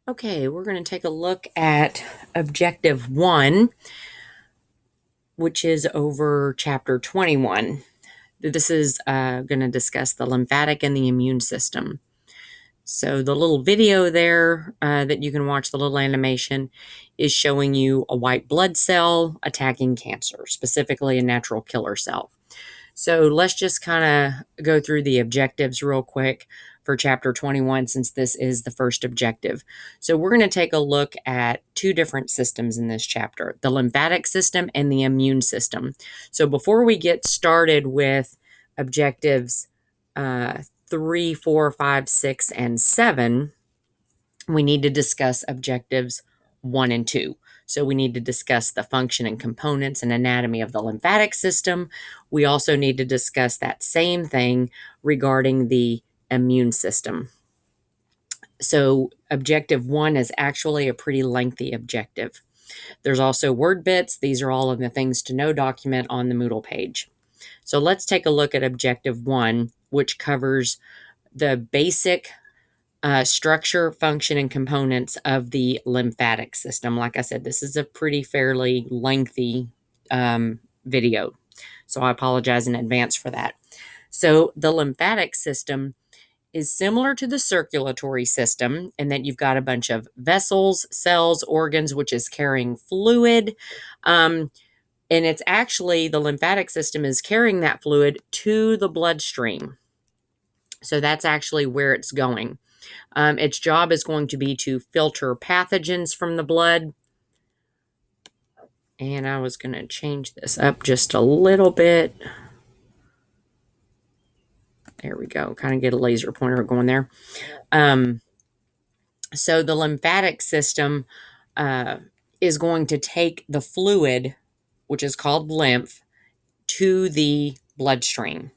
Okay, we're going to take a look at Objective 1, which is over Chapter 21. This is going to discuss the lymphatic and the immune system. So the little video there that you can watch, the little animation, is showing you a white blood cell attacking cancer, specifically a natural killer cell. So let's just kind of go through the objectives real quick for chapter 21, since this is the first objective. So we're going to take a look at two different systems in this chapter, the lymphatic system and the immune system. So before we get started with objectives 3, 4, 5, 6, and 7, we need to discuss objectives 1 and 2. So we need to discuss the function and components and anatomy of the lymphatic system. We also need to discuss that same thing regarding the immune system. So objective 1 is actually a pretty lengthy objective. There's also word bits. These are all of the things to know document on the Moodle page. So let's take a look at objective 1, which covers the basic structure, function, and components of the lymphatic system. Like I said, this is a pretty fairly lengthy video, so I apologize in advance for that. So the lymphatic system is similar to the circulatory system in that you've got a bunch of vessels, cells, organs, which is carrying fluid. And it's actually, the lymphatic system is carrying that fluid to the bloodstream. So that's actually where it's going. Its job is going to be to filter pathogens from the blood. And I was going to change this up just a little bit. There we go. Kind of get a laser pointer going there. So the lymphatic system is going to take the fluid, which is called lymph, to the bloodstream.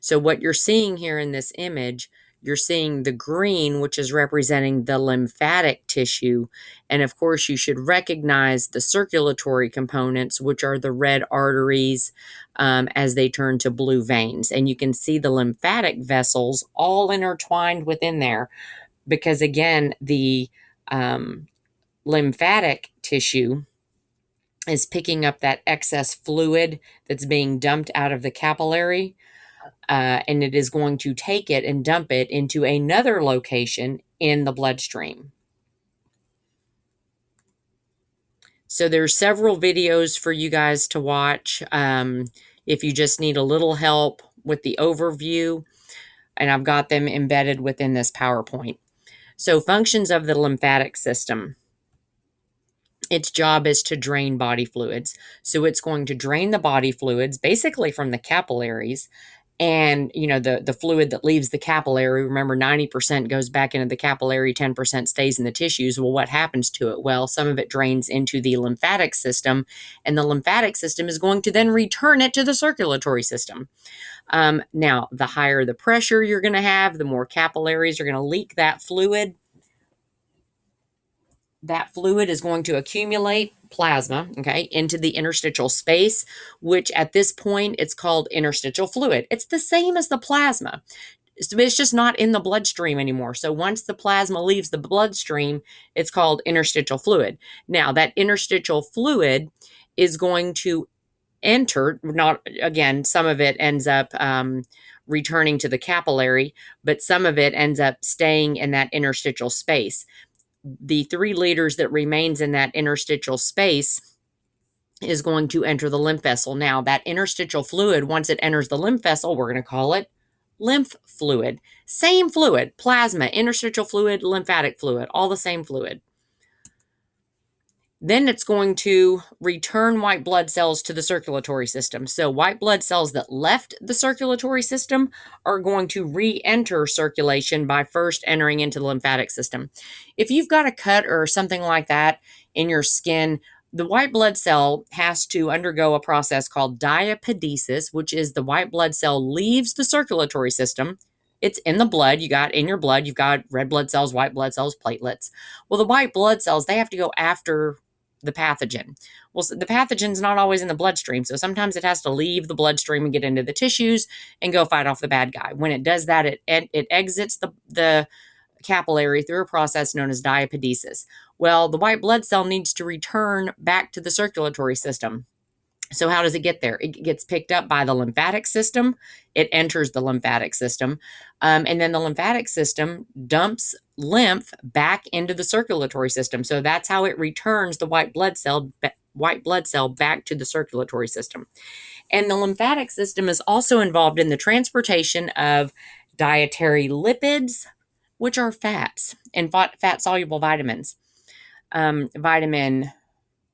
So what you're seeing here in this image, you're seeing the green, which is representing the lymphatic tissue. And of course, you should recognize the circulatory components, which are the red arteries as they turn to blue veins. And you can see the lymphatic vessels all intertwined within there because, again, the lymphatic tissue is picking up that excess fluid that's being dumped out of the capillary. And it is going to take it and dump it into another location in the bloodstream. So there's several videos for you guys to watch if you just need a little help with the overview, and I've got them embedded within this PowerPoint. So functions of the lymphatic system. Its job is to drain body fluids. So it's going to drain the body fluids basically from the capillaries. And, you know, the fluid that leaves the capillary, remember 90% goes back into the capillary, 10% stays in the tissues. Well, what happens to it? Well, some of it drains into the lymphatic system, and the lymphatic system is going to then return it to the circulatory system. Now, the higher the pressure you're going to have, the more capillaries are going to leak that fluid. That fluid is going to accumulate plasma, okay, into the interstitial space, which at this point it's called interstitial fluid. It's the same as the plasma. It's just not in the bloodstream anymore. So once the plasma leaves the bloodstream, it's called interstitial fluid. Now, that interstitial fluid is going to enter, not again, some of it ends up returning to the capillary, but some of it ends up staying in that interstitial space. The 3 liters that remains in that interstitial space is going to enter the lymph vessel. Now, that interstitial fluid, once it enters the lymph vessel, we're going to call it lymph fluid. Same fluid, plasma, interstitial fluid, lymphatic fluid, all the same fluid. Then it's going to return white blood cells to the circulatory system. So white blood cells that left the circulatory system are going to re-enter circulation by first entering into the lymphatic system. If you've got a cut or something like that in your skin, the white blood cell has to undergo a process called diapedesis, which is the white blood cell leaves the circulatory system. It's in the blood. You've got red blood cells, white blood cells, platelets. Well, the white blood cells, they have to go after the pathogen. Well, so the pathogen's not always in the bloodstream, so sometimes it has to leave the bloodstream and get into the tissues and go fight off the bad guy. When it does that, it exits the capillary through a process known as diapedesis. Well, the white blood cell needs to return back to the circulatory system. So how does it get there? It gets picked up by the lymphatic system. It enters the lymphatic system. And then the lymphatic system dumps lymph back into the circulatory system. So that's how it returns the white blood cell back to the circulatory system. And the lymphatic system is also involved in the transportation of dietary lipids, which are fats, and fat-soluble vitamins. Vitamin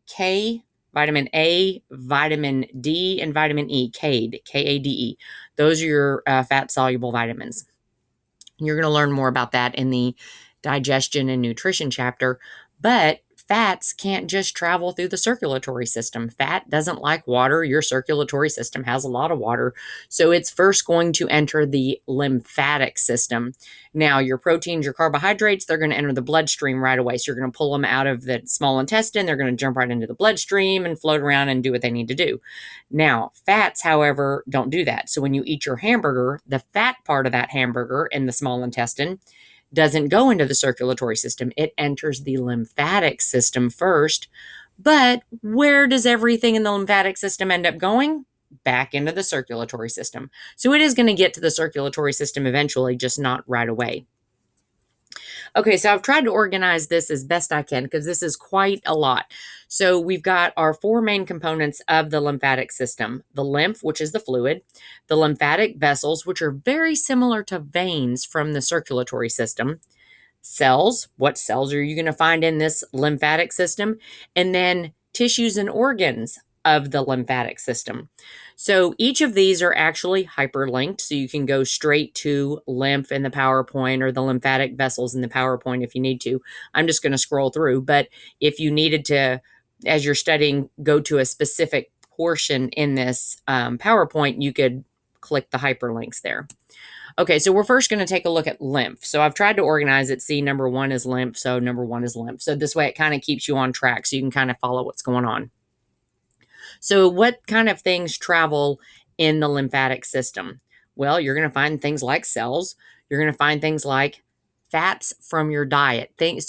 K, vitamin A, vitamin D, and vitamin E, KADE, KADE. Those are your fat-soluble vitamins. You're going to learn more about that in the digestion and nutrition chapter, but fats can't just travel through the circulatory system. Fat doesn't like water. Your circulatory system has a lot of water, so it's first going to enter the lymphatic system. Now, your proteins, your carbohydrates, they're going to enter the bloodstream right away. So you're going to pull them out of the small intestine. They're going to jump right into the bloodstream and float around and do what they need to do. Now, fats, however, don't do that. So when you eat your hamburger, the fat part of that hamburger in the small intestine doesn't go into the circulatory system. It enters the lymphatic system first. But where does everything in the lymphatic system end up going? Back into the circulatory system. So it is going to get to the circulatory system eventually, just not right away. Okay, so I've tried to organize this as best I can because this is quite a lot. So we've got our four main components of the lymphatic system: the lymph, which is the fluid, the lymphatic vessels, which are very similar to veins from the circulatory system, cells, what cells are you going to find in this lymphatic system, and then tissues and organs of the lymphatic system. So each of these are actually hyperlinked, so you can go straight to lymph in the PowerPoint or the lymphatic vessels in the PowerPoint if you need to. I'm just going to scroll through, but if you needed to, as you're studying, go to a specific portion in this PowerPoint, you could click the hyperlinks there. Okay, so we're first going to take a look at lymph. So I've tried to organize it. See, number one is lymph, so number one is lymph. So this way it kind of keeps you on track so you can kind of follow what's going on. So what kind of things travel in the lymphatic system? Well, you're going to find things like cells. You're going to find things like fats from your diet. Think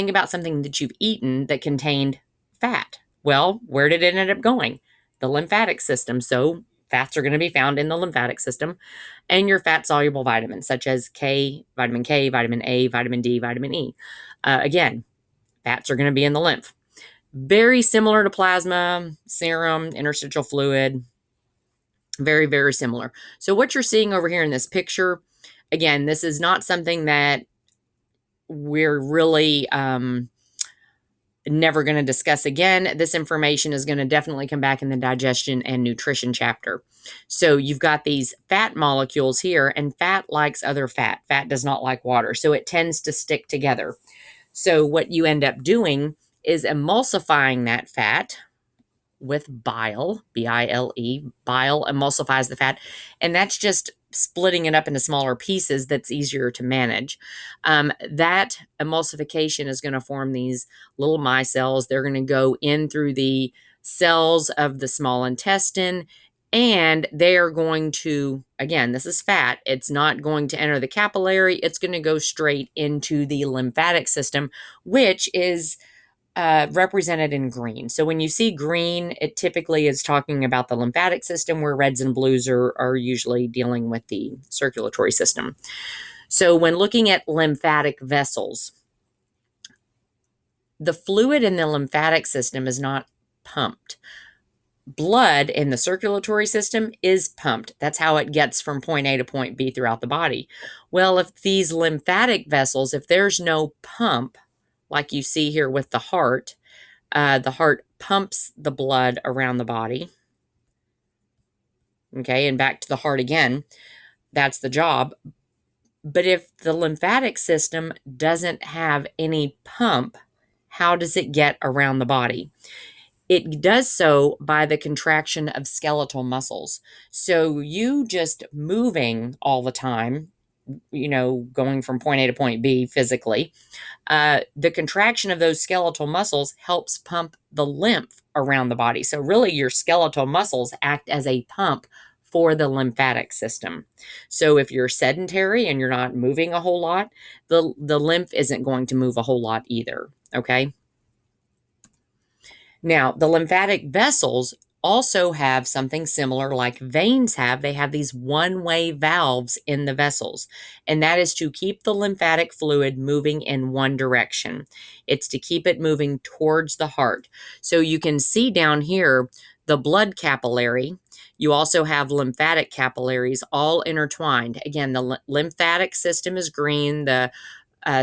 about something that you've eaten that contained fat. Well, where did it end up going? The lymphatic system. So fats are going to be found in the lymphatic system. And your fat-soluble vitamins, such as vitamin K, vitamin A, vitamin D, vitamin E. Again, fats are going to be in the lymph. Very similar to plasma, serum, interstitial fluid. Very, very similar. So what you're seeing over here in this picture, again, this is not something that we're really never going to discuss again. This information is going to definitely come back in the digestion and nutrition chapter. So you've got these fat molecules here, and fat likes other fat. Fat does not like water, so it tends to stick together. So what you end up doing is emulsifying that fat with bile, B-I-L-E. Bile emulsifies the fat, and that's just splitting it up into smaller pieces that's easier to manage. That emulsification is going to form these little micelles. They're going to go in through the cells of the small intestine, and they are going to, again, this is fat. It's not going to enter the capillary. It's going to go straight into the lymphatic system, which is represented in green. So when you see green, it typically is talking about the lymphatic system, where reds and blues are usually dealing with the circulatory system. So when looking at lymphatic vessels, the fluid in the lymphatic system is not pumped. Blood in the circulatory system is pumped. That's how it gets from point A to point B throughout the body. Well, if these lymphatic vessels, if there's no pump, like you see here with the heart pumps the blood around the body. Okay, and back to the heart again. That's the job. But if the lymphatic system doesn't have any pump, how does it get around the body? It does so by the contraction of skeletal muscles. So you just moving all the time, going from point A to point B physically, the contraction of those skeletal muscles helps pump the lymph around the body. So really your skeletal muscles act as a pump for the lymphatic system. So if you're sedentary and you're not moving a whole lot, the lymph isn't going to move a whole lot either, okay? Now, the lymphatic vessels also have something similar like veins have. They have these one-way valves in the vessels, and that is to keep the lymphatic fluid moving in one direction. It's to keep it moving towards the heart. So you can see down here the blood capillary. You also have lymphatic capillaries all intertwined. Again, the lymphatic system is green, the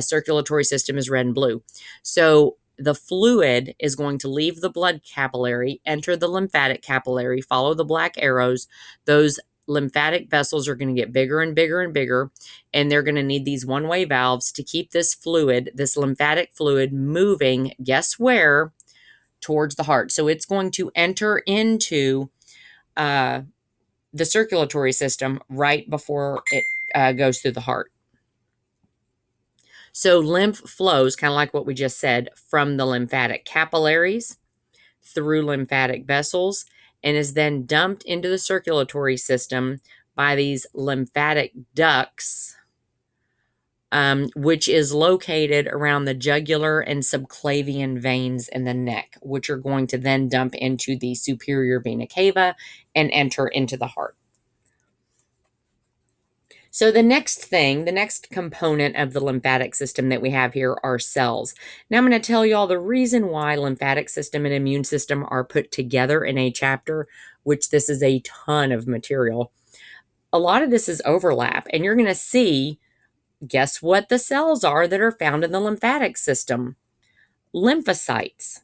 circulatory system is red and blue. So the fluid is going to leave the blood capillary, enter the lymphatic capillary, follow the black arrows. Those lymphatic vessels are going to get bigger and bigger and bigger, and they're going to need these one-way valves to keep this fluid, this lymphatic fluid, moving, guess where? Towards the heart. So it's going to enter into the circulatory system right before it goes through the heart. So lymph flows, kind of like what we just said, from the lymphatic capillaries through lymphatic vessels and is then dumped into the circulatory system by these lymphatic ducts, which is located around the jugular and subclavian veins in the neck, which are going to then dump into the superior vena cava and enter into the heart. So the next component of the lymphatic system that we have here are cells. Now I'm going to tell you all the reason why lymphatic system and immune system are put together in a chapter, which this is a ton of material. A lot of this is overlap, and you're going to see, guess what the cells are that are found in the lymphatic system? Lymphocytes.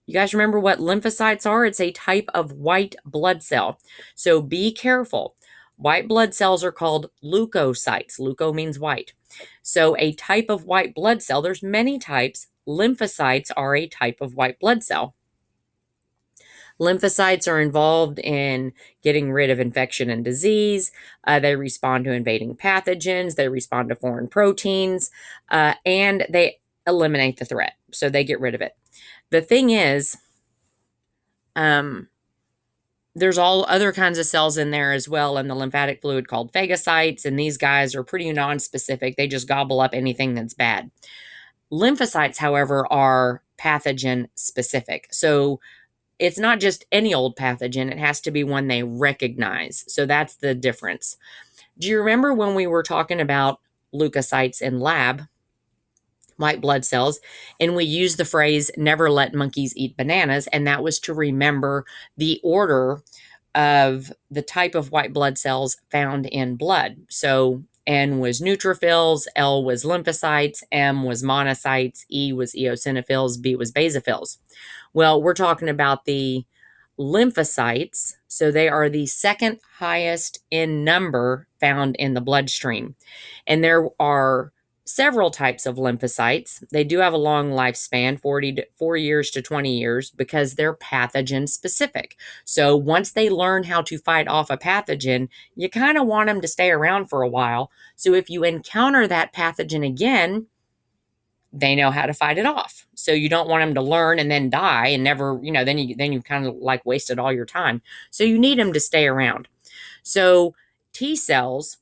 You guys remember what lymphocytes are? It's a type of white blood cell. So be careful. White blood cells are called leukocytes. Leuko means white. So a type of white blood cell, there's many types. Lymphocytes are a type of white blood cell. Lymphocytes are involved in getting rid of infection and disease. They respond to invading pathogens. They respond to foreign proteins, and they eliminate the threat. So they get rid of it. The thing is, there's all other kinds of cells in there as well in the lymphatic fluid called phagocytes, and these guys are pretty nonspecific. They just gobble up anything that's bad. Lymphocytes, however, are pathogen specific. So it's not just any old pathogen. It has to be one they recognize. So that's the difference. Do you remember when we were talking about leukocytes in lab? White blood cells, and we use the phrase never let monkeys eat bananas, and that was to remember the order of the type of white blood cells found in blood. So N was neutrophils, L was lymphocytes, M was monocytes, E was eosinophils, B was basophils. Well, we're talking about the lymphocytes, so they are the second highest in number found in the bloodstream, and there are several types of lymphocytes. They do have a long lifespan, 4 years to 20 years, because they're pathogen specific. So once they learn how to fight off a pathogen, you kind of want them to stay around for a while. So if you encounter that pathogen again, they know how to fight it off. So you don't want them to learn and then die and never, then you kind of like wasted all your time. So you need them to stay around. So T cells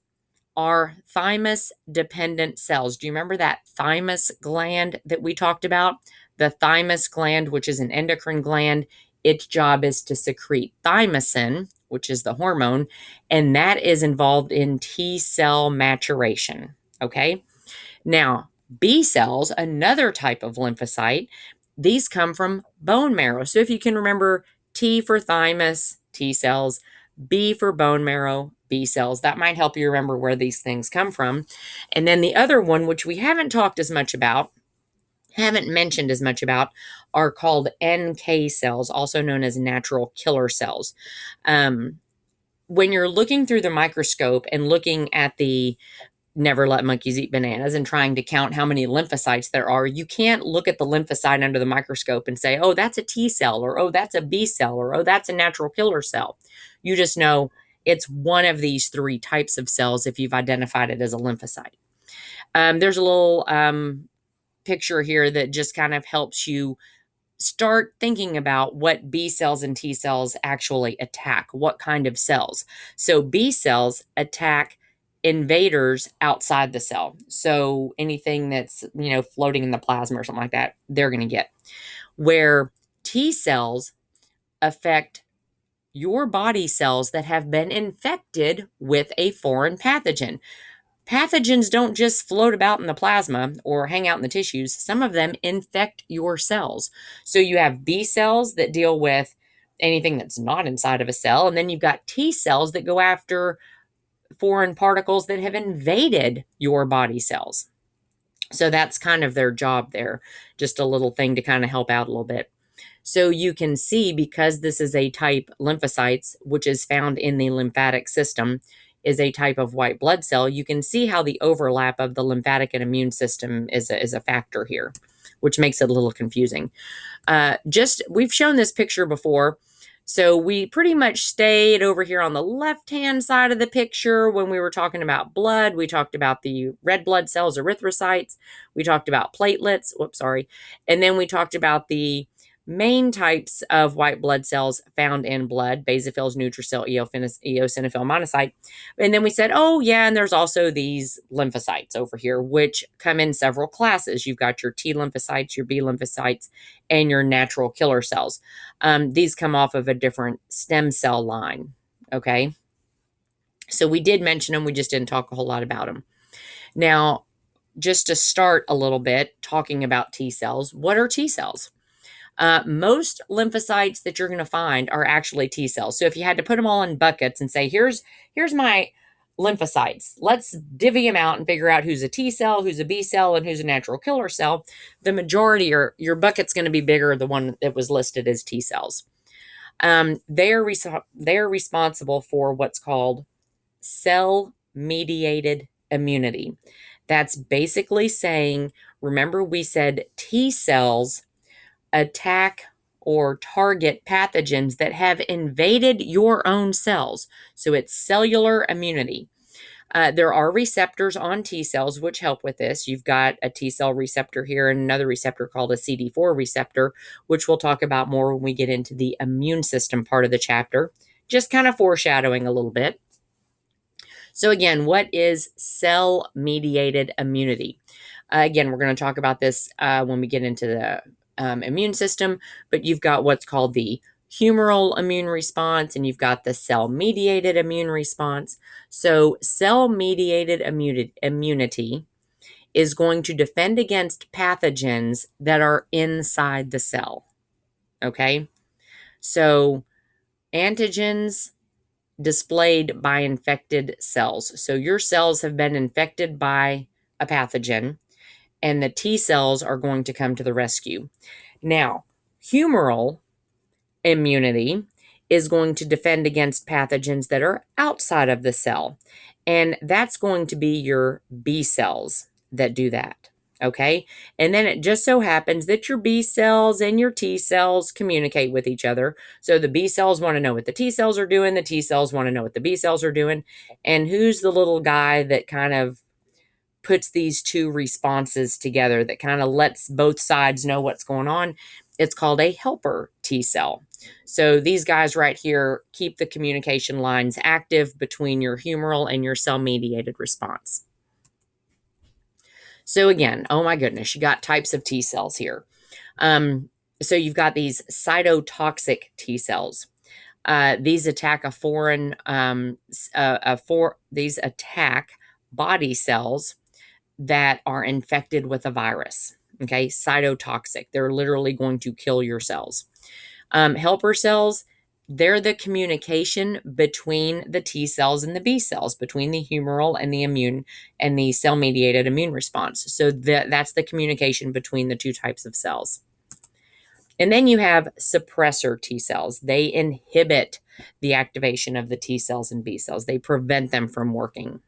are thymus-dependent cells. Do you remember that thymus gland that we talked about? The thymus gland, which is an endocrine gland, its job is to secrete thymosin, which is the hormone, and that is involved in T cell maturation. Okay? Now, B cells, another type of lymphocyte, these come from bone marrow. So if you can remember, T for thymus, T cells, B for bone marrow, B cells. That might help you remember where these things come from. And then the other one, which we haven't talked as much about, haven't mentioned as much about, are called NK cells, also known as natural killer cells. When you're looking through the microscope and looking at the never let monkeys eat bananas and trying to count how many lymphocytes there are, you can't look at the lymphocyte under the microscope and say, oh, that's a T cell, or oh, that's a B cell, or oh, that's a natural killer cell. You just know it's one of these three types of cells if you've identified it as a lymphocyte. There's a little picture here that just kind of helps you start thinking about what B cells and T cells actually attack, what kind of cells. So B cells attack invaders outside the cell. So anything that's, floating in the plasma or something like that, they're going to get. Where T cells affect your body cells that have been infected with a foreign pathogen. Pathogens don't just float about in the plasma or hang out in the tissues. Some of them infect your cells. So you have B cells that deal with anything that's not inside of a cell. And then you've got T cells that go after foreign particles that have invaded your body cells. So that's kind of their job there. Just a little thing to kind of help out a little bit. So you can see, because this is a type, lymphocytes, which is found in the lymphatic system, is a type of white blood cell, you can see how the overlap of the lymphatic and immune system is a factor here, which makes it a little confusing. We've shown this picture before. So we pretty much stayed over here on the left-hand side of the picture when we were talking about blood. We talked about the red blood cells, erythrocytes. We talked about platelets. And then we talked about the main types of white blood cells found in blood: basophils, neutrophil, eosinophil, monocyte. And then we said, oh yeah, and there's also these lymphocytes over here, which come in several classes. You've got your T lymphocytes, your B lymphocytes, and your natural killer cells. These come off of a different stem cell line. Okay. So we did mention them. We just didn't talk a whole lot about them. Now, just to start a little bit talking about T cells, what are T cells? Most lymphocytes that you're going to find are actually T cells. So if you had to put them all in buckets and say, here's my lymphocytes, let's divvy them out and figure out who's a T cell, who's a B cell, and who's a natural killer cell, the majority, or your bucket's going to be bigger, the one that was listed as T cells. They're responsible for what's called cell-mediated immunity. That's basically saying, remember we said T cells attack or target pathogens that have invaded your own cells. So it's cellular immunity. There are receptors on T cells which help with this. You've got a T cell receptor here and another receptor called a CD4 receptor, which we'll talk about more when we get into the immune system part of the chapter. Just kind of foreshadowing a little bit. So again, what is cell-mediated immunity? Again, we're going to talk about this when we get into the immune system, but you've got what's called the humoral immune response, and you've got the cell-mediated immune response. So cell-mediated immunity is going to defend against pathogens that are inside the cell. Okay? So antigens displayed by infected cells. So your cells have been infected by a pathogen, and the T cells are going to come to the rescue. Now, humoral immunity is going to defend against pathogens that are outside of the cell, and that's going to be your B cells that do that. Okay. And then it just so happens that your B cells and your T cells communicate with each other. So the B cells want to know what the T cells are doing. The T cells want to know what the B cells are doing. And who's the little guy that kind of puts these two responses together, that kind of lets both sides know what's going on? It's called a helper T cell. So these guys right here keep the communication lines active between your humoral and your cell-mediated response. So again, oh my goodness, you got types of T cells here. So you've got these cytotoxic T cells. These attack these attack body cells that are infected with a virus. Okay, cytotoxic. They're literally going to kill your cells. Helper cells, they're the communication between the T cells and the B cells, between the humoral and the immune and the cell-mediated immune response. So that's the communication between the two types of cells. And then you have suppressor T cells. They inhibit the activation of the T cells and B cells. They prevent them from working.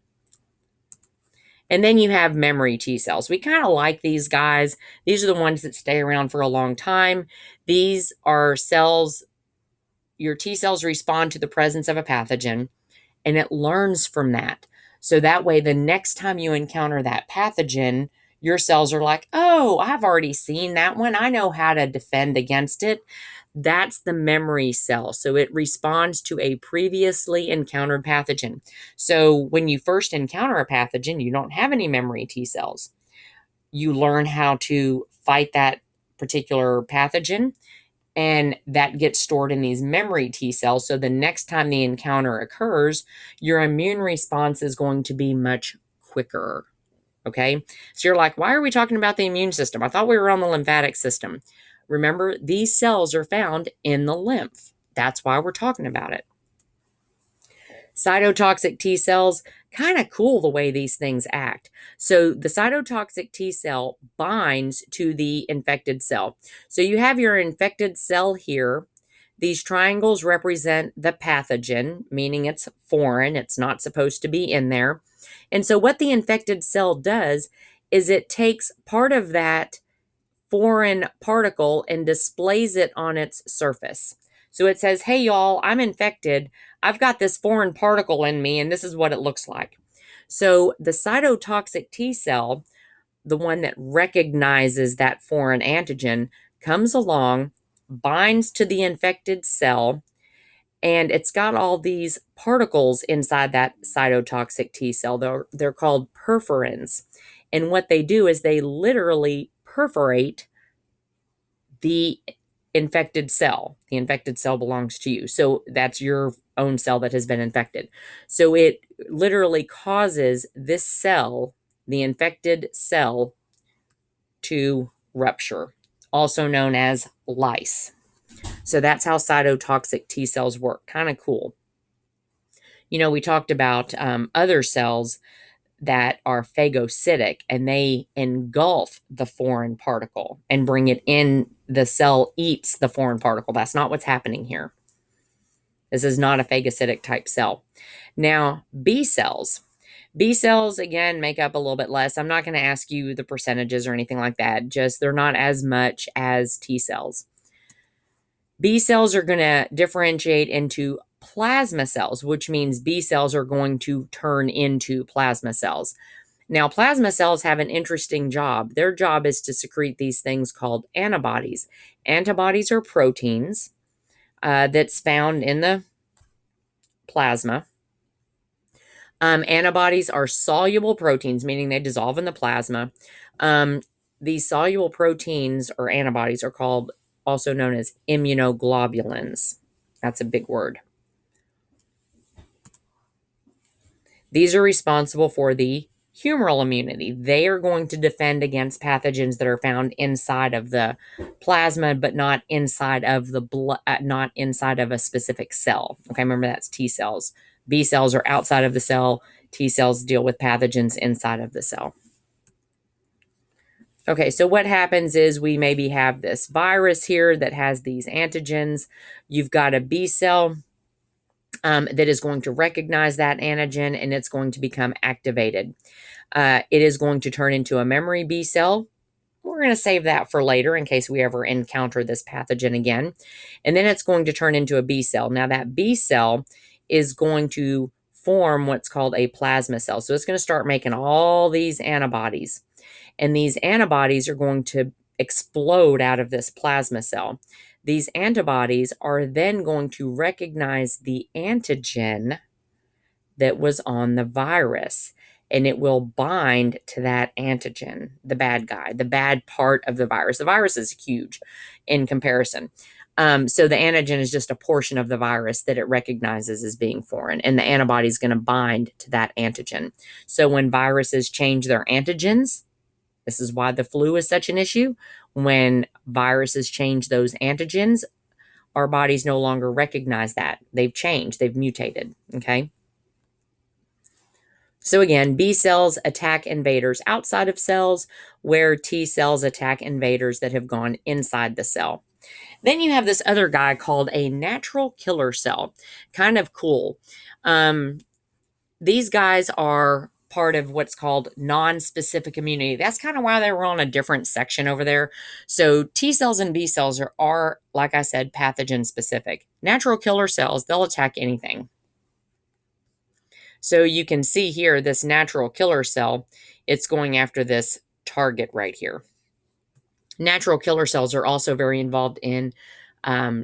And then you have memory T cells. We kind of like these guys. These are the ones that stay around for a long time. These are cells. Your T cells respond to the presence of a pathogen, and it learns from that. So that way, the next time you encounter that pathogen, Your cells are like, oh, I've already seen that one. I know how to defend against it. That's the memory cell. So it responds to a previously encountered pathogen. So when you first encounter a pathogen, you don't have any memory T cells. You learn how to fight that particular pathogen, and that gets stored in these memory T cells. So the next time the encounter occurs, your immune response is going to be much quicker. Okay. So you're like, why are we talking about the immune system? I thought we were on the lymphatic system. Remember, these cells are found in the lymph. That's why we're talking about it. Cytotoxic T cells, kind of cool the way these things act. So the cytotoxic T cell binds to the infected cell. So you have your infected cell here. These triangles represent the pathogen, meaning it's foreign, it's not supposed to be in there. And so what the infected cell does is it takes part of that foreign particle and displays it on its surface. So it says, hey, y'all, I'm infected. I've got this foreign particle in me, and this is what it looks like. So the cytotoxic T cell, the one that recognizes that foreign antigen, comes along, binds to the infected cell, and it's got all these particles inside that cytotoxic T cell. They're called perforins. And what they do is they literally perforate the infected cell. The infected cell belongs to you. So that's your own cell that has been infected. So it literally causes this cell, the infected cell, to rupture, also known as lyse. So that's how cytotoxic T cells work. Kind of cool. You know, we talked about other cells that are phagocytic, and they engulf the foreign particle and bring it in. The cell eats the foreign particle. That's not what's happening here. This is not a phagocytic type cell. Now, B cells. B cells, again, make up a little bit less. I'm not going to ask you the percentages or anything like that. Just they're not as much as T cells. B cells are going to differentiate into plasma cells, which means B cells are going to turn into plasma cells. Now, plasma cells have an interesting job. Their job is to secrete these things called antibodies. Antibodies are proteins that's found in the plasma. Antibodies are soluble proteins, meaning they dissolve in the plasma. These soluble proteins or antibodies are called, also known as immunoglobulins. That's a big word. These are responsible for the humoral immunity. They are going to defend against pathogens that are found inside of the plasma, but not inside of the blood, not inside of a specific cell. Okay, remember that's T cells. B cells are outside of the cell. T cells deal with pathogens inside of the cell. Okay, so what happens is we maybe have this virus here that has these antigens. You've got a B cell that is going to recognize that antigen, and it's going to become activated. It is going to turn into a memory B cell. We're going to save that for later in case we ever encounter this pathogen again. And then it's going to turn into a B cell. Now that B cell is going to form what's called a plasma cell. So it's going to start making all these antibodies. And these antibodies are going to explode out of this plasma cell. These antibodies are then going to recognize the antigen that was on the virus, and it will bind to that antigen, the bad guy, the bad part of the virus. The virus is huge in comparison. So the antigen is just a portion of the virus that it recognizes as being foreign, and the antibody is going to bind to that antigen. So when viruses change their antigens, this is why the flu is such an issue. When viruses change those antigens, our bodies no longer recognize that. They've changed, they've mutated, okay? So again, B cells attack invaders outside of cells, where T cells attack invaders that have gone inside the cell. Then you have this other guy called a natural killer cell. Kind of cool. These guys are part of what's called non-specific immunity. That's kind of why they were on a different section over there. So T cells and B cells are, like I said, pathogen specific. Natural killer cells, they'll attack anything. So you can see here this natural killer cell, it's going after this target right here. Natural killer cells are also very involved in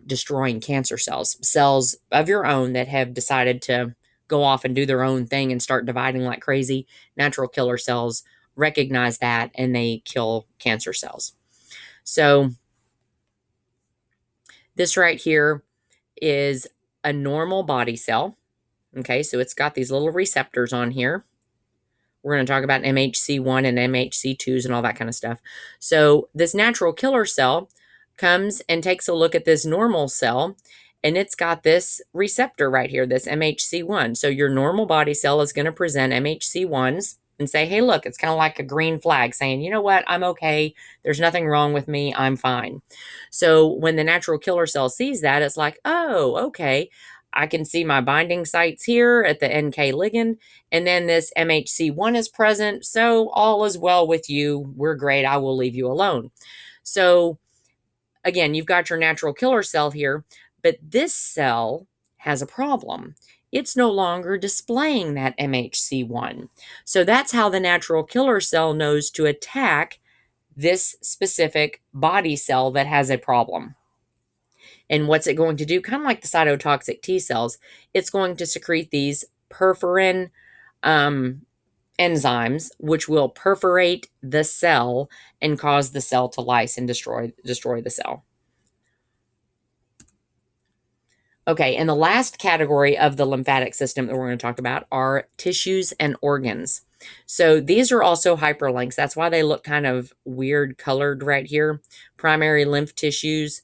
destroying cancer cells, cells of your own that have decided to go off and do their own thing and start dividing like crazy. Natural killer cells recognize that and they kill cancer cells. So this right here is a normal body cell. Okay, so it's got these little receptors on here. We're going to talk about MHC1 and MHC2s and all that kind of stuff. So this natural killer cell comes and takes a look at this normal cell, and it's got this receptor right here, this MHC1. So your normal body cell is going to present MHC1s and say, hey, look, it's kind of like a green flag saying, you know what, I'm okay. There's nothing wrong with me. I'm fine. So when the natural killer cell sees that, it's like, oh, okay. I can see my binding sites here at the NK ligand, and then this MHC1 is present. So all is well with you. We're great. I will leave you alone. So again, you've got your natural killer cell here, but this cell has a problem. It's no longer displaying that MHC1. So that's how the natural killer cell knows to attack this specific body cell that has a problem. And what's it going to do? Kind of like the cytotoxic T cells, it's going to secrete these perforin enzymes, which will perforate the cell and cause the cell to lyse and destroy the cell. Okay, and the last category of the lymphatic system that we're going to talk about are tissues and organs. So these are also hyperlinks. That's why they look kind of weird colored right here. Primary lymph tissues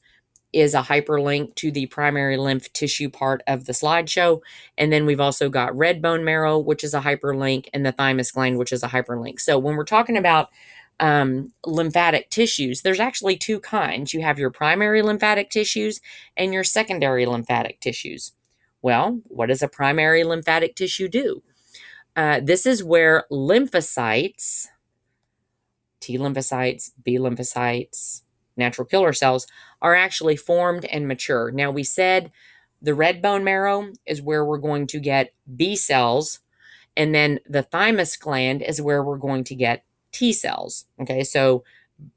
is a hyperlink to the primary lymph tissue part of the slideshow. And then we've also got red bone marrow, which is a hyperlink, and the thymus gland, which is a hyperlink. So when we're talking about lymphatic tissues, there's actually two kinds. You have your primary lymphatic tissues and your secondary lymphatic tissues. Well, what does a primary lymphatic tissue do? This is where lymphocytes, T lymphocytes, B lymphocytes, natural killer cells, are actually formed and mature. Now, we said the red bone marrow is where we're going to get B cells, and then the thymus gland is where we're going to get T cells. Okay, so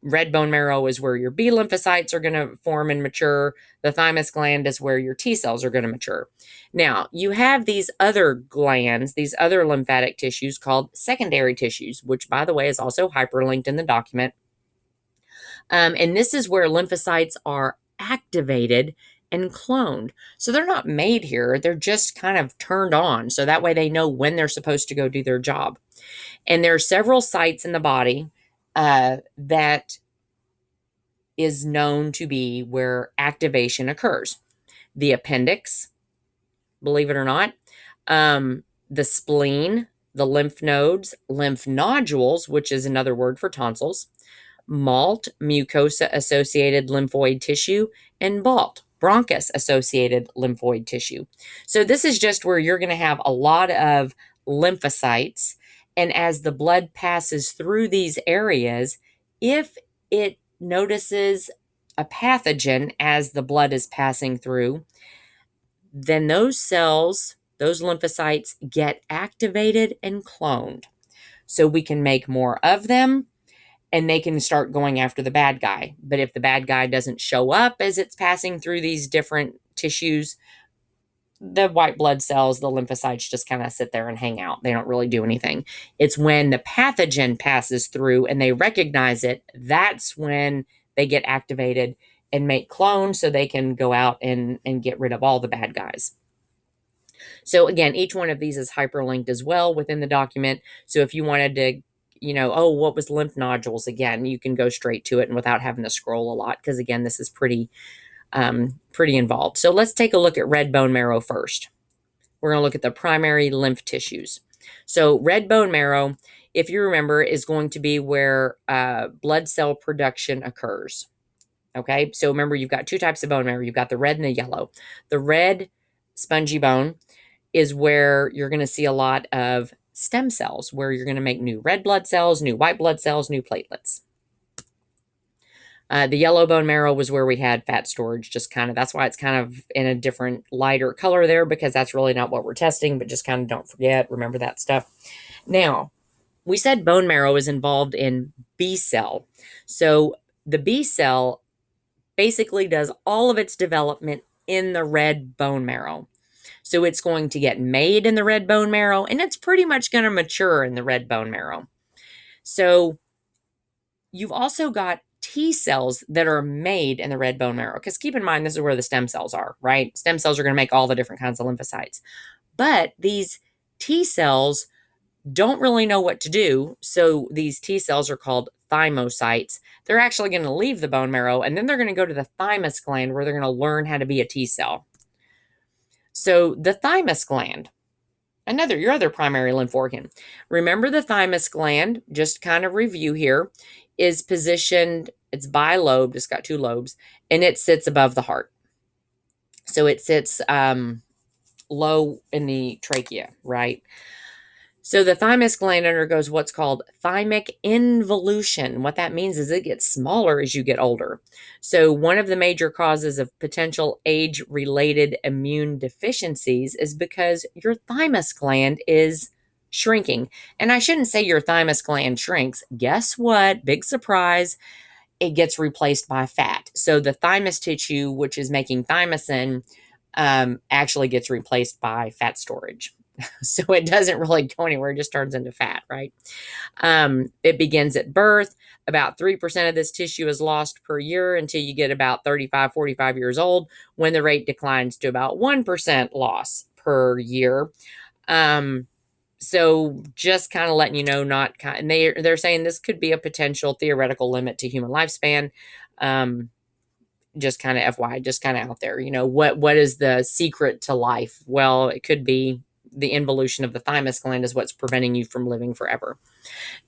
red bone marrow is where your B lymphocytes are going to form and mature. The thymus gland is where your T cells are going to mature. Now, you have these other glands, these other lymphatic tissues called secondary tissues, which, by the way, is also hyperlinked in the document. And this is where lymphocytes are activated and cloned. So they're not made here, they're just kind of turned on. So that way they know when they're supposed to go do their job. And there are several sites in the body that is known to be where activation occurs. The appendix, believe it or not, the spleen, the lymph nodes, lymph nodules, which is another word for tonsils, MALT, mucosa-associated lymphoid tissue, and BALT, bronchus-associated lymphoid tissue. So this is just where you're going to have a lot of lymphocytes, and as the blood passes through these areas, if it notices a pathogen as the blood is passing through, then those cells, those lymphocytes, get activated and cloned. So we can make more of them, and they can start going after the bad guy. But if the bad guy doesn't show up as it's passing through these different tissues, the white blood cells, the lymphocytes, just kind of sit there and hang out. They don't really do anything. It's when the pathogen passes through and they recognize it, that's when they get activated and make clones so they can go out and get rid of all the bad guys. So again, each one of these is hyperlinked as well within the document. So if you wanted to, oh, what was lymph nodules again? You can go straight to it and without having to scroll a lot, because again, this is pretty involved. So let's take a look at red bone marrow first. We're going to look at the primary lymph tissues. So red bone marrow, if you remember, is going to be where blood cell production occurs. Okay, so remember, you've got two types of bone marrow. You've got the red and the yellow. The red spongy bone is where you're going to see a lot of stem cells, where you're going to make new red blood cells, new white blood cells, new platelets. The yellow bone marrow was where we had fat storage, that's why it's kind of in a different lighter color there, because that's really not what we're testing, but just kind of don't forget, remember that stuff. Now, We said bone marrow is involved in B cell. So the B cell basically does all of its development in the red bone marrow. So it's going to get made in the red bone marrow, and it's pretty much going to mature in the red bone marrow. So you've also got T cells that are made in the red bone marrow. Because keep in mind, this is where the stem cells are, right? Stem cells are going to make all the different kinds of lymphocytes. But these T cells don't really know what to do. So these T cells are called thymocytes. They're actually going to leave the bone marrow, and then they're going to go to the thymus gland where they're going to learn how to be a T cell. So the thymus gland, your other primary lymph organ. Remember the thymus gland, just kind of review here, is positioned, it's bilobed, it's got two lobes, and it sits above the heart. So it sits low in the trachea, right? So the thymus gland undergoes what's called thymic involution. What that means is it gets smaller as you get older. So one of the major causes of potential age-related immune deficiencies is because your thymus gland is shrinking. And I shouldn't say your thymus gland shrinks. Guess what? Big surprise. It gets replaced by fat. So the thymus tissue, which is making thymosin, actually gets replaced by fat storage. So it doesn't really go anywhere, it just turns into fat, right? It begins at birth. About 3% of this tissue is lost per year until you get about 35, 45 years old, when the rate declines to about 1% loss per year. So just kind of letting you know, and they're saying this could be a potential theoretical limit to human lifespan. Just kind of FYI, just kind of out there, what is the secret to life? Well, it could be the involution of the thymus gland is what's preventing you from living forever.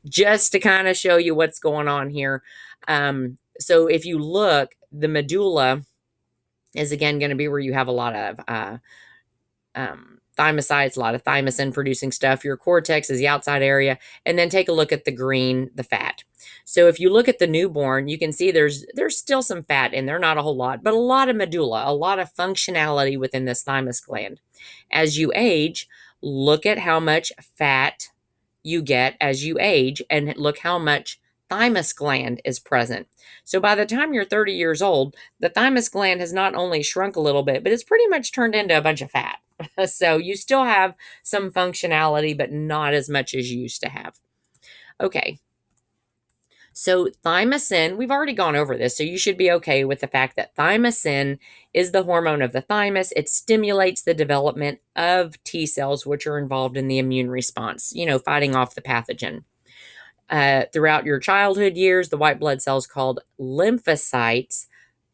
Just to kind of show you what's going on here. So if you look, the medulla is again going to be where you have a lot of thymocytes, a lot of thymosin producing stuff. Your cortex is the outside area. And then take a look at the green, the fat. So if you look at the newborn, you can see there's still some fat in there, not a whole lot, but a lot of medulla, a lot of functionality within this thymus gland. As you age, look at how much fat you get as you age, and look how much thymus gland is present. So by the time you're 30 years old, the thymus gland has not only shrunk a little bit, but it's pretty much turned into a bunch of fat. So you still have some functionality, but not as much as you used to have. Okay. So thymosin, we've already gone over this, so you should be okay with the fact that thymosin is the hormone of the thymus. It stimulates the development of T cells, which are involved in the immune response, fighting off the pathogen. Throughout your childhood years, the white blood cells called lymphocytes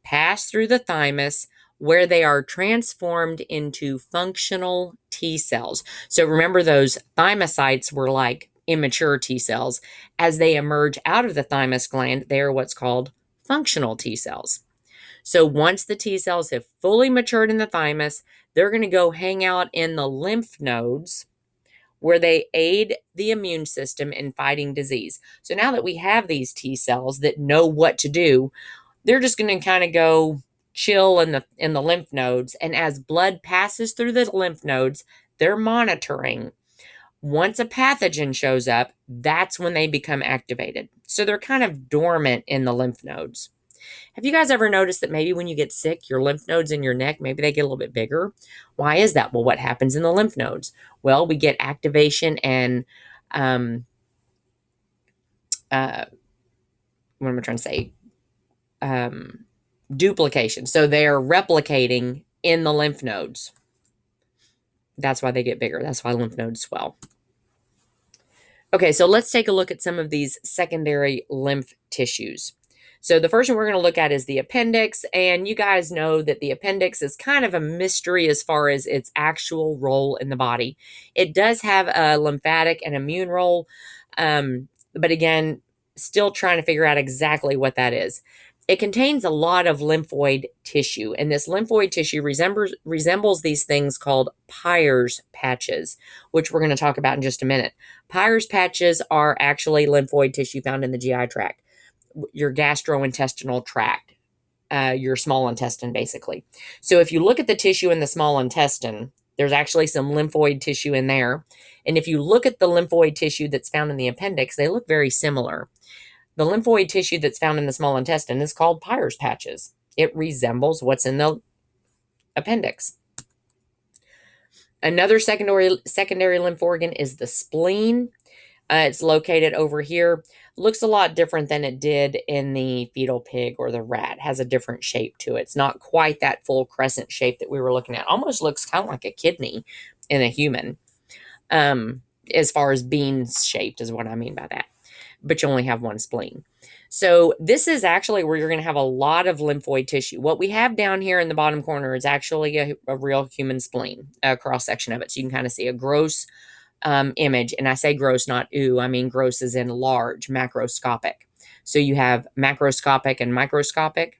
pass through the thymus, where they are transformed into functional T cells. So remember, those thymocytes were like immature T cells. As they emerge out of the thymus gland, they are what's called functional T cells. So once the T cells have fully matured in the thymus, they're going to go hang out in the lymph nodes, where they aid the immune system in fighting disease. So now that we have these T cells that know what to do, they're just going to kind of go chill in the lymph nodes. And as blood passes through the lymph nodes, they're monitoring. Once a pathogen shows up, that's when they become activated. So they're kind of dormant in the lymph nodes. Have you guys ever noticed that maybe when you get sick, your lymph nodes in your neck, maybe they get a little bit bigger? Why is that? Well, what happens in the lymph nodes? Well, we get activation and what am I trying to say? Duplication. So they're replicating in the lymph nodes. That's why they get bigger. That's why lymph nodes swell. Okay, so let's take a look at some of these secondary lymph tissues. So the first one we're going to look at is the appendix, and you guys know that the appendix is kind of a mystery as far as its actual role in the body. It does have a lymphatic and immune role, but again, still trying to figure out exactly what that is. It contains a lot of lymphoid tissue, and this lymphoid tissue resembles these things called Peyer's patches, which we're going to talk about in just a minute. Peyer's patches are actually lymphoid tissue found in the GI tract, your gastrointestinal tract, your small intestine, basically. So if you look at the tissue in the small intestine, There's actually some lymphoid tissue in there. And if you look at the lymphoid tissue that's found in the appendix, they look very similar. The lymphoid tissue that's found in the small intestine is called Peyer's patches. It resembles what's in the appendix. Another secondary lymph organ is the spleen. It's located over here. Looks a lot different than it did in the fetal pig or the rat. Has a different shape to it. It's not quite that full crescent shape that we were looking at. Almost looks kind of like a kidney in a human. As far as bean shaped is what I mean by that. But you only have one spleen. So this is actually where you're going to have a lot of lymphoid tissue. What we have down here in the bottom corner is actually a real human spleen, a cross section of it. So you can kind of see a gross image. And I say gross, not ooh. I mean gross is in large, macroscopic. So you have macroscopic and microscopic.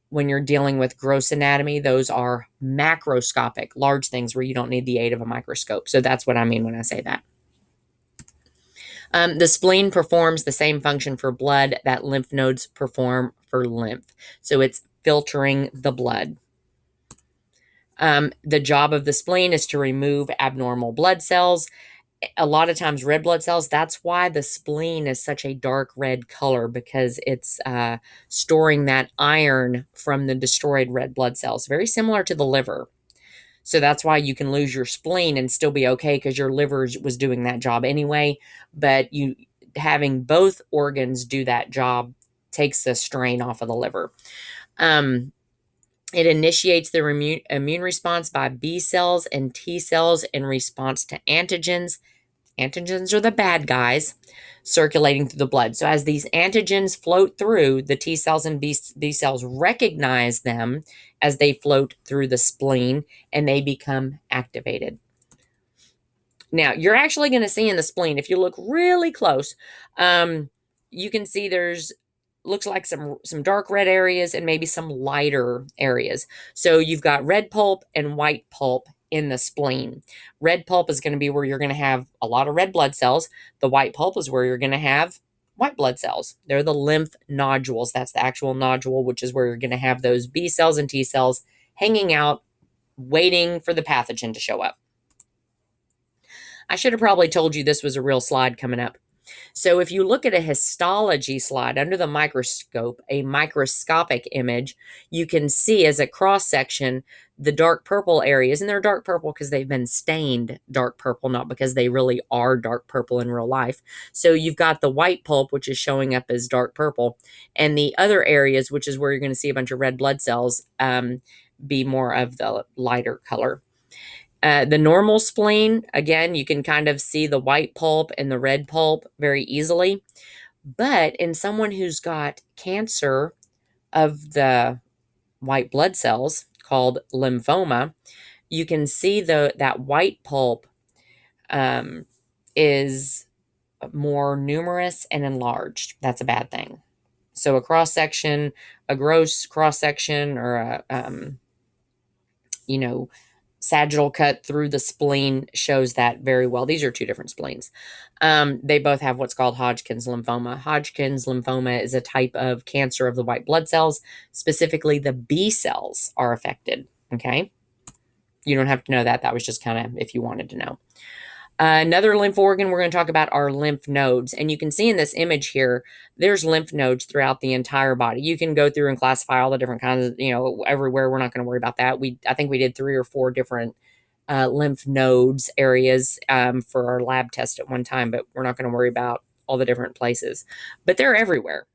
When you're dealing with gross anatomy, those are macroscopic, large things where you don't need the aid of a microscope. So that's what I mean when I say that. The spleen performs the same function for blood that lymph nodes perform for lymph. So it's filtering the blood. The job of the spleen is to remove abnormal blood cells. A lot of times red blood cells. That's why the spleen is such a dark red color, because it's storing that iron from the destroyed red blood cells. Very similar to the liver. So that's why you can lose your spleen and still be okay, because your liver was doing that job anyway. But you having both organs do that job takes the strain off of the liver. It initiates the immune response by B cells and T cells in response to antigens. Antigens are the bad guys circulating through the blood. So as these antigens float through, the T cells and B cells recognize them as they float through the spleen, and they become activated. Now, you're actually going to see in the spleen, if you look really close, you can see looks like some dark red areas and maybe some lighter areas. So you've got red pulp and white pulp in the spleen. Red pulp is going to be where you're going to have a lot of red blood cells. The white pulp is where you're going to have white blood cells. They're the lymph nodules. That's the actual nodule, which is where you're going to have those B cells and T cells hanging out, waiting for the pathogen to show up. I should have probably told you this was a real slide coming up. So if you look at a histology slide under the microscope, a microscopic image, you can see as a cross section the dark purple areas. And they're dark purple because they've been stained dark purple, not because they really are dark purple in real life. So you've got the white pulp, which is showing up as dark purple, and the other areas, which is where you're going to see a bunch of red blood cells, be more of the lighter color. The normal spleen, again, you can kind of see the white pulp and the red pulp very easily. But in someone who's got cancer of the white blood cells called lymphoma, you can see that white pulp is more numerous and enlarged. That's a bad thing. So a cross section, a gross cross section, or a sagittal cut through the spleen shows that very well. These are two different spleens. They both have what's called Hodgkin's lymphoma. Hodgkin's lymphoma is a type of cancer of the white blood cells. Specifically, the B cells are affected. Okay. You don't have to know that. That was just kind of if you wanted to know. Another lymph organ we're going to talk about are lymph nodes. And you can see in this image here, there's lymph nodes throughout the entire body. You can go through and classify all the different kinds of, everywhere. We're not going to worry about that. I think we did 3 or 4 different lymph nodes areas for our lab test at one time, but we're not going to worry about all the different places. But they're everywhere.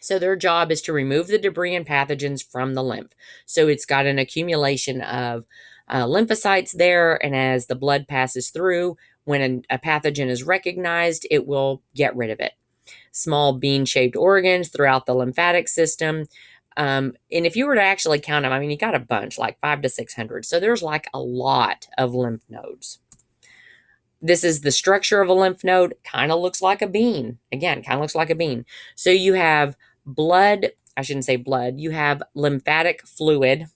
So their job is to remove the debris and pathogens from the lymph. So it's got an accumulation of lymphocytes there, and as the blood passes through, when a pathogen is recognized, it will get rid of it. Small bean-shaped organs throughout the lymphatic system. And if you were to actually count them, you got a bunch, like 500 to 600. So there's like a lot of lymph nodes. This is the structure of a lymph node. Kind of looks like a bean. Again, kind of looks like a bean. So you have blood. I shouldn't say blood. You have lymphatic fluid.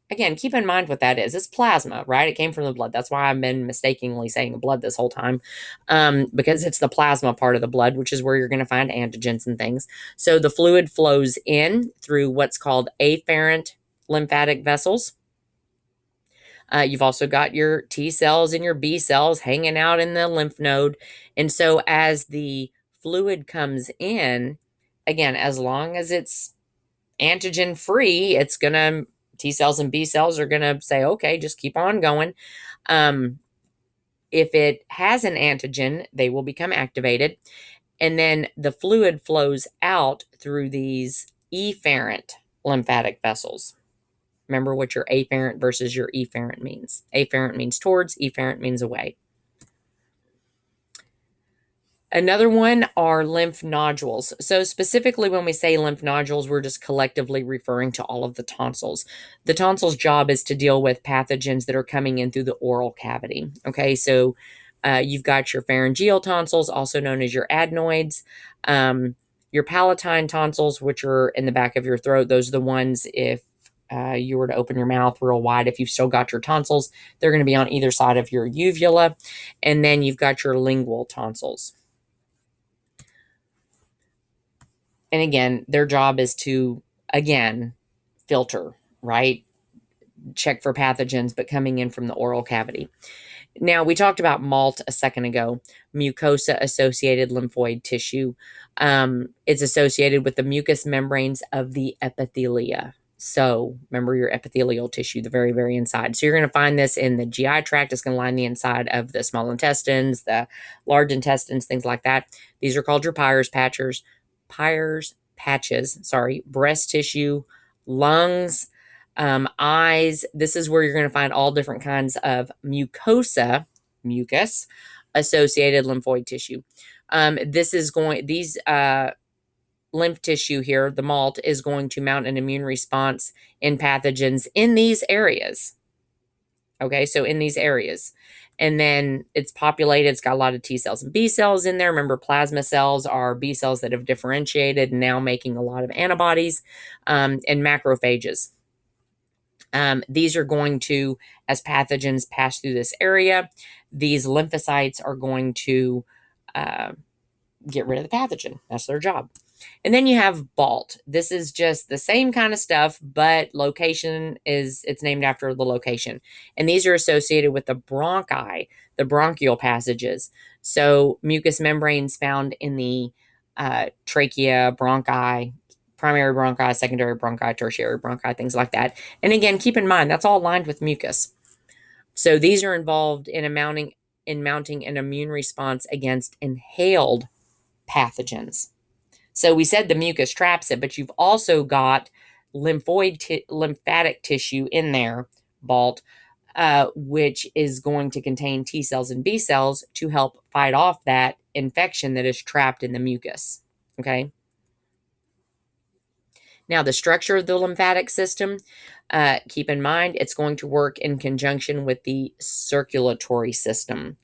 Again, keep in mind what that is. It's plasma, right? It came from the blood. That's why I've been mistakenly saying blood this whole time, because it's the plasma part of the blood, which is where you're going to find antigens and things. So the fluid flows in through what's called afferent lymphatic vessels. You've also got your T cells and your B cells hanging out in the lymph node. And so as the fluid comes in, again, as long as it's antigen free, it's going to, T cells and B cells are going to say, okay, just keep on going. If it has an antigen, they will become activated. And then the fluid flows out through these efferent lymphatic vessels. Remember what your afferent versus your efferent means. Afferent means towards, efferent means away. Another one are lymph nodules. So specifically when we say lymph nodules, we're just collectively referring to all of the tonsils. The tonsil's job is to deal with pathogens that are coming in through the oral cavity. Okay, so you've got your pharyngeal tonsils, also known as your adenoids. Your palatine tonsils, which are in the back of your throat, those are the ones if you were to open your mouth real wide, if you've still got your tonsils, they're going to be on either side of your uvula. And then you've got your lingual tonsils. And again, their job is to, again, filter, right? Check for pathogens, but coming in from the oral cavity. Now, we talked about MALT a second ago, mucosa-associated lymphoid tissue. It's associated with the mucous membranes of the epithelia. So remember your epithelial tissue, the very, very inside. So you're going to find this in the GI tract. It's going to line the inside of the small intestines, the large intestines, things like that. These are called your Peyer's patches, breast tissue, lungs, eyes. This is where you're going to find all different kinds of mucosa, mucus, associated lymphoid tissue. These lymph tissue here, the MALT, is going to mount an immune response in pathogens in these areas. Okay, so in these areas. And then it's populated, it's got a lot of T cells and B cells in there. Remember, plasma cells are B cells that have differentiated and now making a lot of antibodies, and macrophages. These are going to, as pathogens pass through this area, these lymphocytes are going to get rid of the pathogen. That's their job. And then you have BALT. This is just the same kind of stuff, but it's named after the location. And these are associated with the bronchi, the bronchial passages. So mucous membranes found in the trachea, bronchi, primary bronchi, secondary bronchi, tertiary bronchi, things like that. And again, keep in mind, that's all lined with mucus. So these are involved in mounting an immune response against inhaled pathogens. So we said the mucus traps it, but you've also got lymphatic tissue in there, BALT, which is going to contain T cells and B cells to help fight off that infection that is trapped in the mucus. Okay. Now, the structure of the lymphatic system, keep in mind, it's going to work in conjunction with the circulatory system.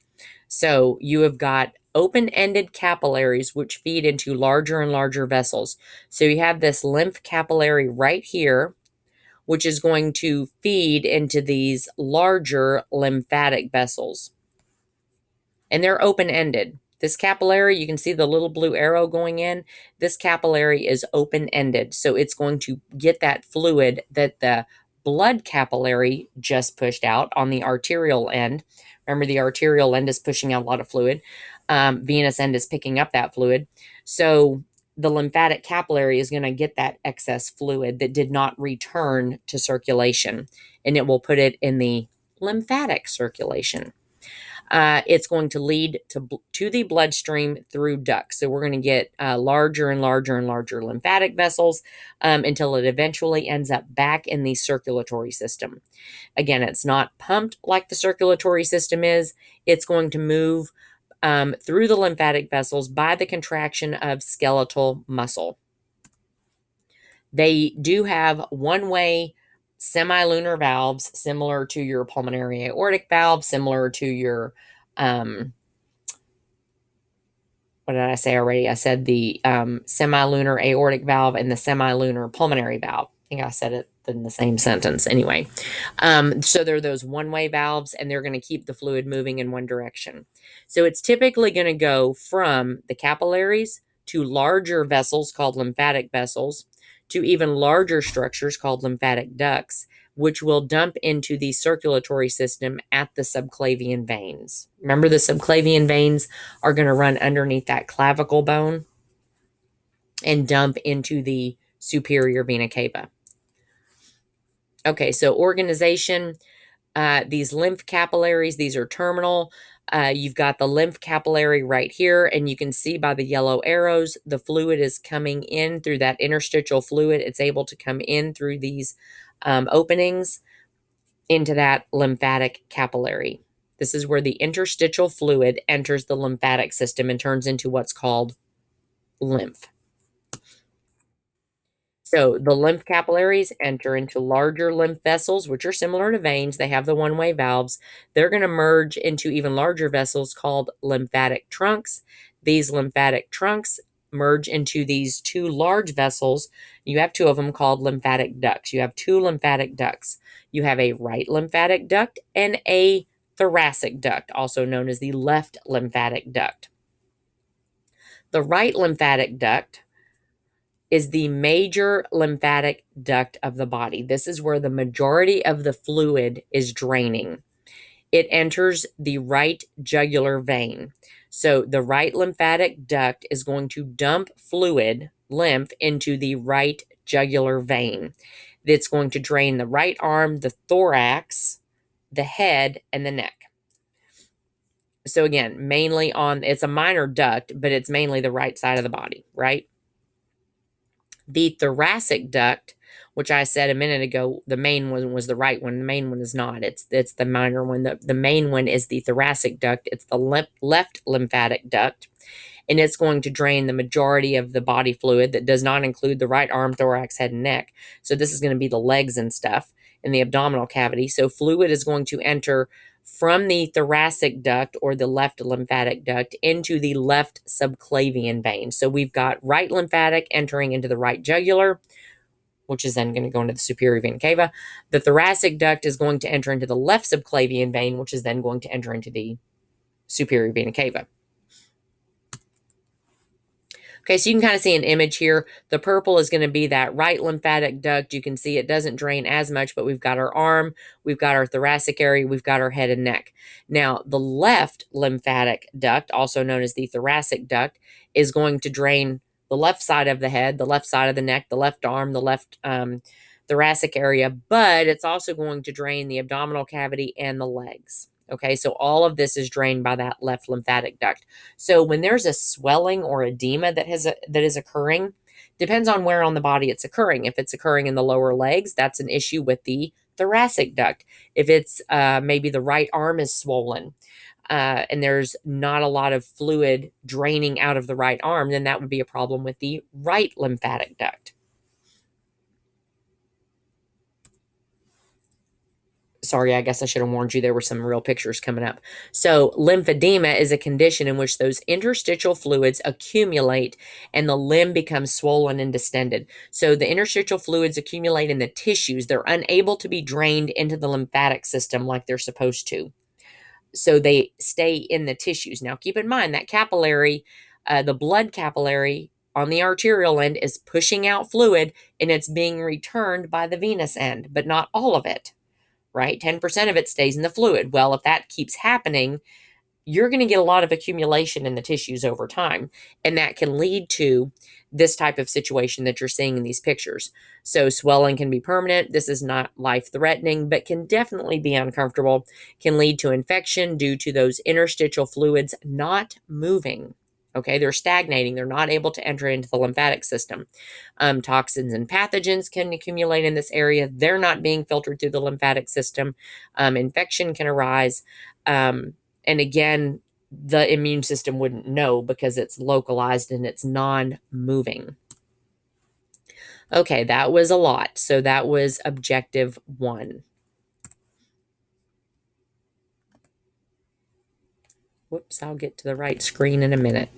So you have got open-ended capillaries which feed into larger and larger vessels. So you have this lymph capillary right here, which is going to feed into these larger lymphatic vessels. And they're open-ended. This capillary, you can see the little blue arrow going in. This capillary is open-ended. So it's going to get that fluid that the blood capillary just pushed out on the arterial end. Remember, the arterial end is pushing out a lot of fluid. Venous end is picking up that fluid. So the lymphatic capillary is going to get that excess fluid that did not return to circulation, and it will put it in the lymphatic circulation. It's going to lead to the bloodstream through ducts. So we're going to get larger and larger and larger lymphatic vessels until it eventually ends up back in the circulatory system. Again, it's not pumped like the circulatory system is. It's going to move through the lymphatic vessels by the contraction of skeletal muscle. They do have one-way semilunar valves similar to your pulmonary aortic valve, similar to your, what did I say already? I said the semilunar aortic valve and the semilunar pulmonary valve. I think I said it in the same sentence anyway. So they're those one-way valves, and they're going to keep the fluid moving in one direction. So it's typically going to go from the capillaries to larger vessels called lymphatic vessels, to even larger structures called lymphatic ducts, which will dump into the circulatory system at the subclavian veins. Remember, the subclavian veins are going to run underneath that clavicle bone and dump into the superior vena cava. Okay, so organization, these lymph capillaries, these are terminal. You've got the lymph capillary right here, and you can see by the yellow arrows, the fluid is coming in through that interstitial fluid. It's able to come in through these openings into that lymphatic capillary. This is where the interstitial fluid enters the lymphatic system and turns into what's called lymph. So the lymph capillaries enter into larger lymph vessels, which are similar to veins. They have the one-way valves. They're going to merge into even larger vessels called lymphatic trunks. These lymphatic trunks merge into these two large vessels. You have two of them called lymphatic ducts. You have two lymphatic ducts. You have a right lymphatic duct and a thoracic duct, also known as the left lymphatic duct. The right lymphatic duct is the major lymphatic duct of the body. This is where the majority of the fluid is draining. It enters the right jugular vein. So the right lymphatic duct is going to dump fluid, lymph, into the right jugular vein. It's going to drain the right arm, the thorax, the head, and the neck. So again, mainly it's a minor duct, but it's mainly the right side of the body, right? The thoracic duct, which I said a minute ago, the main one was the right one. The main one is not. It's the minor one. The main one is the thoracic duct. It's the left lymphatic duct, and it's going to drain the majority of the body fluid. That does not include the right arm, thorax, head, and neck. So this is going to be the legs and stuff in the abdominal cavity. So fluid is going to enter from the thoracic duct or the left lymphatic duct into the left subclavian vein. So we've got right lymphatic entering into the right jugular, which is then going to go into the superior vena cava. The thoracic duct is going to enter into the left subclavian vein, which is then going to enter into the superior vena cava. Okay, so you can kind of see an image here. The purple is going to be that right lymphatic duct. You can see it doesn't drain as much, but we've got our arm, we've got our thoracic area, we've got our head and neck. Now, the left lymphatic duct, also known as the thoracic duct, is going to drain the left side of the head, the left side of the neck, the left arm, the left thoracic area, but it's also going to drain the abdominal cavity and the legs. Okay, so all of this is drained by that left lymphatic duct. So when there's a swelling or edema that is occurring, depends on where on the body it's occurring. If it's occurring in the lower legs, that's an issue with the thoracic duct. If it's maybe the right arm is swollen, and there's not a lot of fluid draining out of the right arm, then that would be a problem with the right lymphatic duct. Sorry, I guess I should have warned you there were some real pictures coming up. So lymphedema is a condition in which those interstitial fluids accumulate and the limb becomes swollen and distended. So the interstitial fluids accumulate in the tissues. They're unable to be drained into the lymphatic system like they're supposed to. So they stay in the tissues. Now keep in mind that capillary, the blood capillary on the arterial end is pushing out fluid and it's being returned by the venous end, but not all of it. Right? 10% of it stays in the fluid. Well, if that keeps happening, you're going to get a lot of accumulation in the tissues over time. And that can lead to this type of situation that you're seeing in these pictures. So swelling can be permanent. This is not life-threatening, but can definitely be uncomfortable, can lead to infection due to those interstitial fluids not moving. Okay, they're stagnating. They're not able to enter into the lymphatic system. Toxins and pathogens can accumulate in this area. They're not being filtered through the lymphatic system. Infection can arise. And again, the immune system wouldn't know because it's localized and it's non-moving. Okay, that was a lot. So that was objective 1. Whoops, I'll get to the right screen in a minute.